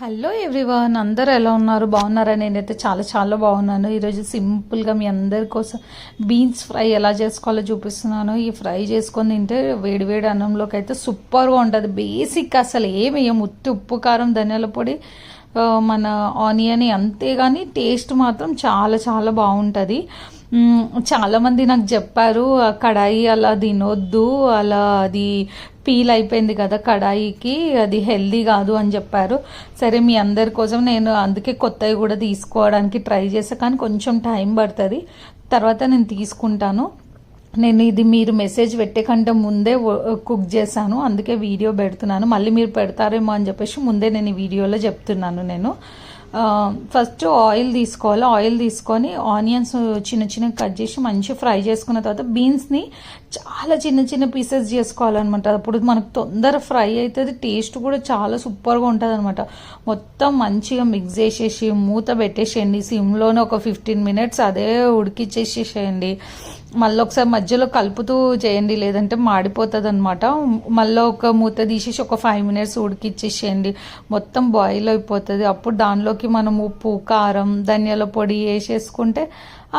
Hello everyone, అందరూ ఎలా ఉన్నారు? బాగున్నారా? నేనైతే చాలా చాలా బాగున్నాను. ఈరోజు సింపుల్గా మీ అందరి కోసం బీన్స్ ఫ్రై ఎలా చేసుకోవాలో చూపిస్తున్నాను. ఈ ఫ్రై చేసుకొని తింటే వేడి వేడి అన్నంలోకి అయితే సూపర్గా ఉంటుంది. బేసిక్ అసలు ఏమి ఉత్తి ఉప్పు కారం ధనియాల పొడి మన ఆనియన్ అంతేగాని టేస్ట్ మాత్రం చాలా చాలా బాగుంటుంది. చాలామంది నాకు చెప్పారు కడాయి అలా తినొద్దు, అలా అది పీల్ అయిపోయింది కదా కడాయికి, అది హెల్దీ కాదు అని చెప్పారు. సరే మీ అందరి కోసం నేను అందుకే కొత్తవి కూడా తీసుకోవడానికి ట్రై చేసా, కానీ కొంచెం టైం పడుతుంది. తర్వాత నేను తీసుకుంటాను. నేను ఇది మీరు మెసేజ్ పెట్టే కంటే ముందే కుక్ చేశాను, అందుకే వీడియో పెడుతున్నాను. మళ్ళీ మీరు పెడతారేమో అని చెప్పేసి ముందే నేను ఈ వీడియోలో చెప్తున్నాను. నేను ఫస్ట్ ఆయిల్ తీసుకోవాలి. ఆయిల్ తీసుకొని ఆనియన్స్ చిన్న చిన్న కట్ చేసి మంచిగా ఫ్రై చేసుకున్న తర్వాత బీన్స్ని చాలా చిన్న చిన్న పీసెస్ చేసుకోవాలన్నమాట. అప్పుడు మనకు తొందర ఫ్రై అవుతుంది, టేస్ట్ కూడా చాలా సూపర్గా ఉంటుంది అనమాట. మొత్తం మంచిగా మిక్స్ చేసేసి మూత పెట్టేసేయండి. సిమ్లోనే ఒక 15 minutes అదే ఉడికిచ్చేసేసేయండి. మళ్ళీ ఒకసారి మధ్యలో కలుపుతూ చేయండి, లేదంటే మాడిపోతుంది అనమాట. మళ్ళీ ఒక మూత తీసేసి ఒక 5 minutes ఉడికిచ్చేసేయండి. మొత్తం బాయిల్ అయిపోతుంది. అప్పుడు దానిలోకి మనం ఉప్పు కారం ధనియాల పొడి వేసేసుకుంటే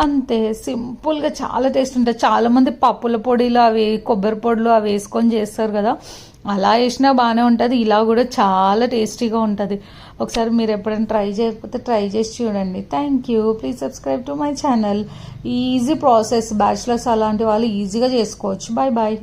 అంతే, సింపుల్గా చాలా టేస్ట్ ఉంటుంది. చాలామంది పప్పుల పొడిలు అవి కొబ్బరి పొడులు అవి వేసుకొని చేస్తారు కదా, అలా వేసినా బాగానే ఉంటుంది. ఇలా కూడా చాలా టేస్టీగా ఉంటుంది. ఒకసారి మీరు ఎప్పుడైనా ట్రై చేయకపోతే ట్రై చేసి చూడండి. Thank you. Please subscribe to my channel. Easy process, bachelors అలాంటి వాళ్ళు ఈజీగా చేసుకోవచ్చు. Bye bye.